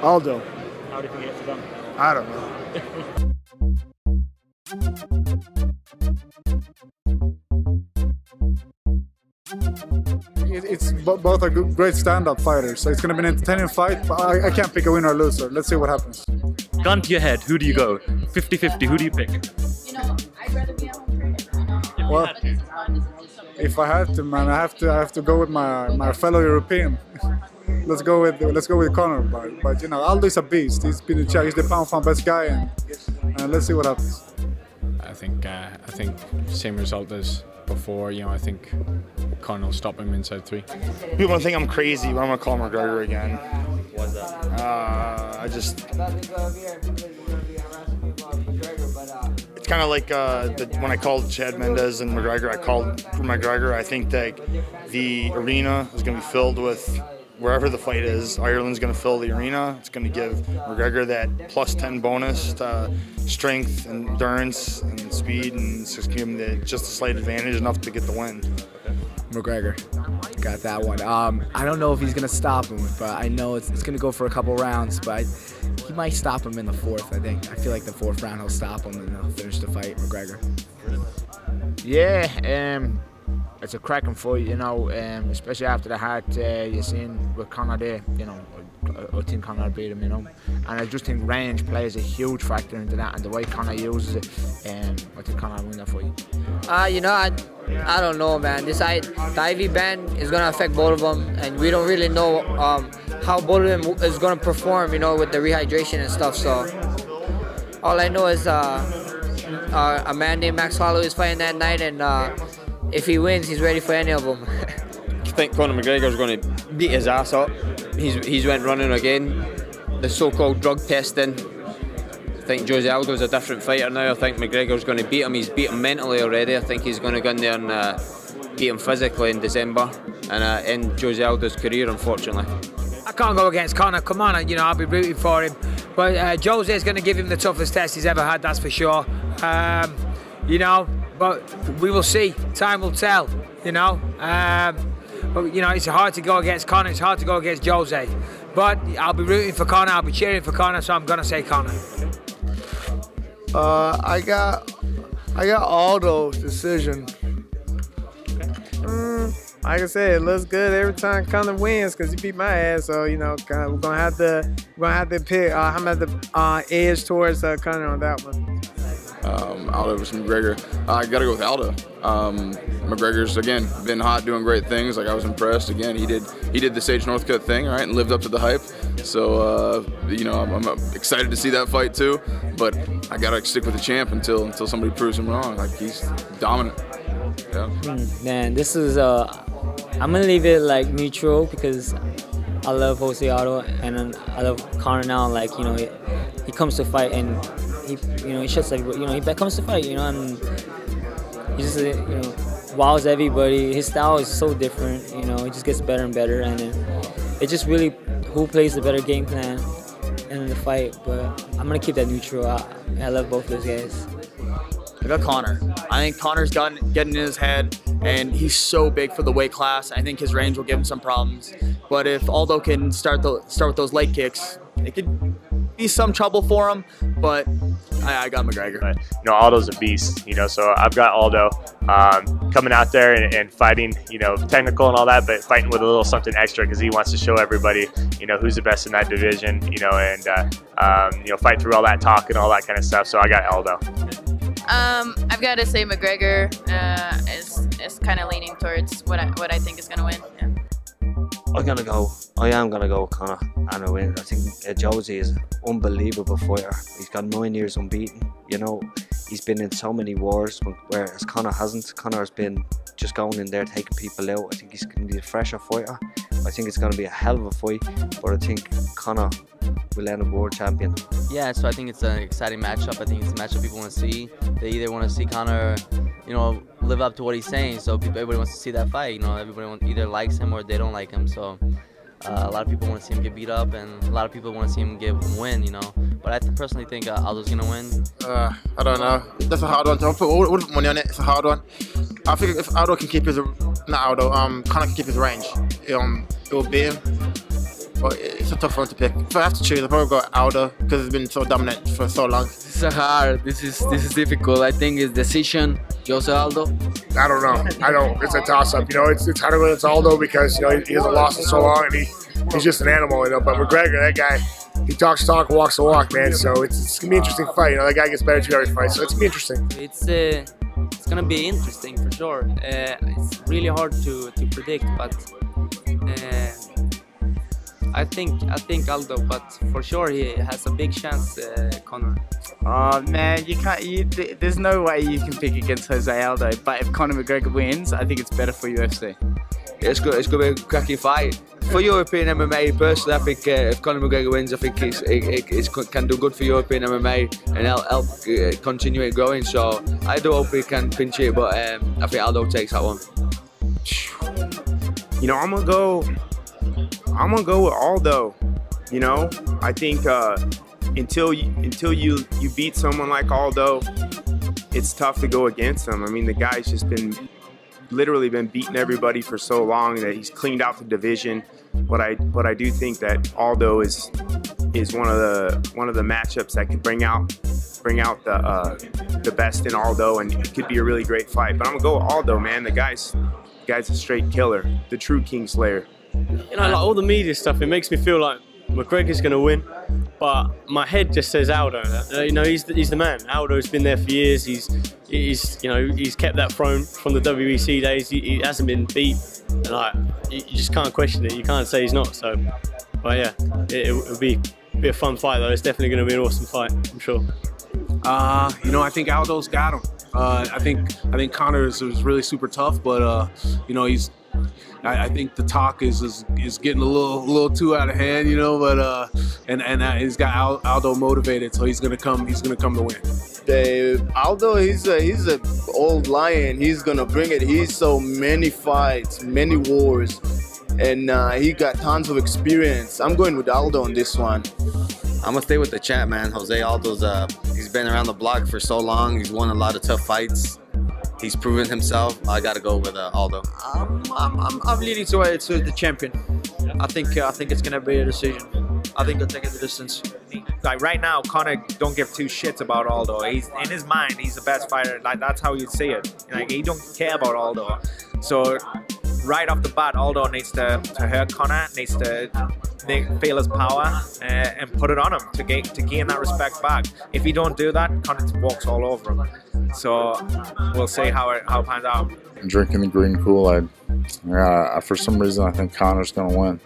Aldo. How do you think it gets it done? I don't know. It's both are great stand-up fighters, so it's going to be an entertaining fight, but I can't pick a winner or loser. Let's see what happens. Gun to your head, who do you go? 50-50, who do you pick? I'd rather be at home training. Well, if I have to, man, I have to go with my fellow European. let's go with Conor, but you know, Aldo's a beast. He's been he's the pound-for-pound best guy, and let's see what happens. I think same result as before. You know, I think Conor will stop him inside 3. People think I'm crazy, but I'm gonna call McGregor again. Why's that? It's kind of like when I called Chad Mendes and McGregor. I called for McGregor. I think that the arena is going to be filled with wherever the fight is. Ireland's going to fill the arena. It's going to give McGregor that +10 bonus to strength, endurance, and speed, and it's just give him just a slight advantage, enough to get the win. McGregor got that one. I don't know if he's gonna stop him, but I know it's gonna go for a couple rounds. But he might stop him in the 4th. I feel like the 4th round he'll stop him and he'll finish the fight. McGregor. Yeah, it's a cracking fight, you know, especially after the heart you seen with Conor there. You know, I think Conor beat him, you know, and I just think range plays a huge factor into that, and the way Conor uses it, I think Conor will win that fight. You know, I don't know, man. The IV ban is going to affect both of them, and we don't really know how both of them is going to perform, you know, with the rehydration and stuff. So all I know is a man named Max Holloway is fighting that night, and if he wins, he's ready for any of them. I think Conor McGregor's going to beat his ass up. He's went running again. The so-called drug testing. I think Jose Aldo's a different fighter now. I think McGregor's going to beat him. He's beat him mentally already. I think he's going to go in there and beat him physically in December and end Jose Aldo's career, unfortunately. I can't go against Conor. Come on, you know, I'll be rooting for him. But Jose is going to give him the toughest test he's ever had, that's for sure. You know, but we will see. Time will tell, you know. But, you know, it's hard to go against Conor. It's hard to go against Jose. But I'll be rooting for Conor. I'll be cheering for Conor, so I'm going to say Conor. I got Aldo's decision. Like I said, it looks good every time Conor wins because he beat my ass. So you know, we're gonna have to pick. I'm at the edge towards Conor on that one. Aldo versus McGregor. I gotta go with Aldo. McGregor's again been hot, doing great things. Like I was impressed. Again, he did the Sage Northcutt thing, right, and lived up to the hype. So you know, I'm excited to see that fight too. But I gotta stick with the champ until somebody proves him wrong. Like he's dominant. Yeah. Man, this is I'm gonna leave it like neutral because I love Jose Aldo and I love Conor now. Like, you know, he comes to fight and he shuts everybody. You know, he comes to fight. You know, and he just wows everybody. His style is so different. You know, it just gets better and better, and it just really who plays the better game plan in the fight. But I'm gonna keep that neutral. I love both those guys. I got Conor. I think Conor's getting in his head, and he's so big for the weight class. I think his range will give him some problems. But if Aldo can start with those leg kicks, it could be some trouble for him. But I got McGregor. But, you know, Aldo's a beast. You know, so I've got Aldo coming out there and fighting. You know, technical and all that, but fighting with a little something extra because he wants to show everybody, you know, who's the best in that division. You know, and you know, fight through all that talk and all that kind of stuff. So I got Aldo. I've got to say McGregor is kind of leaning towards what I think is going to win. Yeah. I am gonna go with Conor and I win. I think Jose is an unbelievable fighter. He's got 9 years unbeaten. You know, he's been in so many wars, whereas Conor hasn't. Conor's been just going in there taking people out. I think he's gonna be a fresher fighter. I think it's gonna be a hell of a fight, but I think Conor will end up world champion. Yeah, so I think it's an exciting matchup. I think it's a matchup people want to see. They either want to see Conor, you know, live up to what he's saying. So everybody wants to see that fight. You know, everybody either likes him or they don't like him. So a lot of people want to see him get beat up, and a lot of people want to see him win. You know, but I personally think Aldo's gonna win. I don't know. That's a hard one. I'll put money on it. It's a hard one. I think if Aldo can keep his, Conor can keep his range. It will beat him. but it's a tough one to pick. If I have to choose, I'll probably go Aldo because he's been so dominant for so long. This is hard. This is difficult. I think it's decision. Jose Aldo. I don't know. It's a toss-up. You know, it's hard to go against Aldo because you know he hasn't lost in so long, and he's just an animal. You know, but McGregor, that guy, he talks talk, walks the walk, man. So it's gonna be an interesting fight. You know, that guy gets better to every fight, so it's gonna be interesting. It's gonna be interesting for sure. It's really hard to predict, but I think Aldo, but for sure he has a big chance, Conor. Oh man, you can't. There's no way you can pick against Jose Aldo. But if Conor McGregor wins, I think it's better for UFC. It's going to be a cracking fight. For European MMA, personally, I think if Conor McGregor wins, I think it can do good for European MMA and help continue it growing. So I do hope he can pinch it, but I think Aldo takes that one. You know, I'm gonna go with Aldo. You know, I think until you beat someone like Aldo, it's tough to go against him. I mean, the guy's just literally been beating everybody for so long that he's cleaned out the division. But I do think that Aldo is one of the matchups that could bring out the best in Aldo, and it could be a really great fight. But I'm gonna go with Aldo, man. The guy's a straight killer, the true Kingslayer. You know, like all the media stuff, it makes me feel like McGregor's going to win, but my head just says Aldo. You know, he's the man. Aldo's been there for years. He's kept that throne from the WEC days. He hasn't been beat. And like, you just can't question it. You can't say he's not. So, but yeah, it'll be a fun fight though. It's definitely going to be an awesome fight, I'm sure. You know, I think Aldo's got him. I think Conor is really super tough, but you know, I think the talk is getting a little too out of hand, you know. But and he's got Aldo motivated, so he's gonna come to win. Aldo, he's a old lion. He's gonna bring it. He's so many fights, many wars, and he got tons of experience. I'm going with Aldo on this one. I'm gonna stay with the champ, man. Jose Aldo's he's been around the block for so long. He's won a lot of tough fights. He's proven himself. I gotta go with Aldo. I'm leaning to the champion. I think it's gonna be a decision. I think they'll take it the distance. Like right now, Conor don't give two shits about Aldo. He's in his mind, he's the best fighter. Like that's how you see it. Like he don't care about Aldo. So right off the bat, Aldo needs to hurt Conor, needs to feel his power and put it on him to gain that respect back. If he don't do that, Conor walks all over him. So we'll see how it pans out. Drinking the green Kool-Aid. Yeah, for some reason I think Conor's gonna win.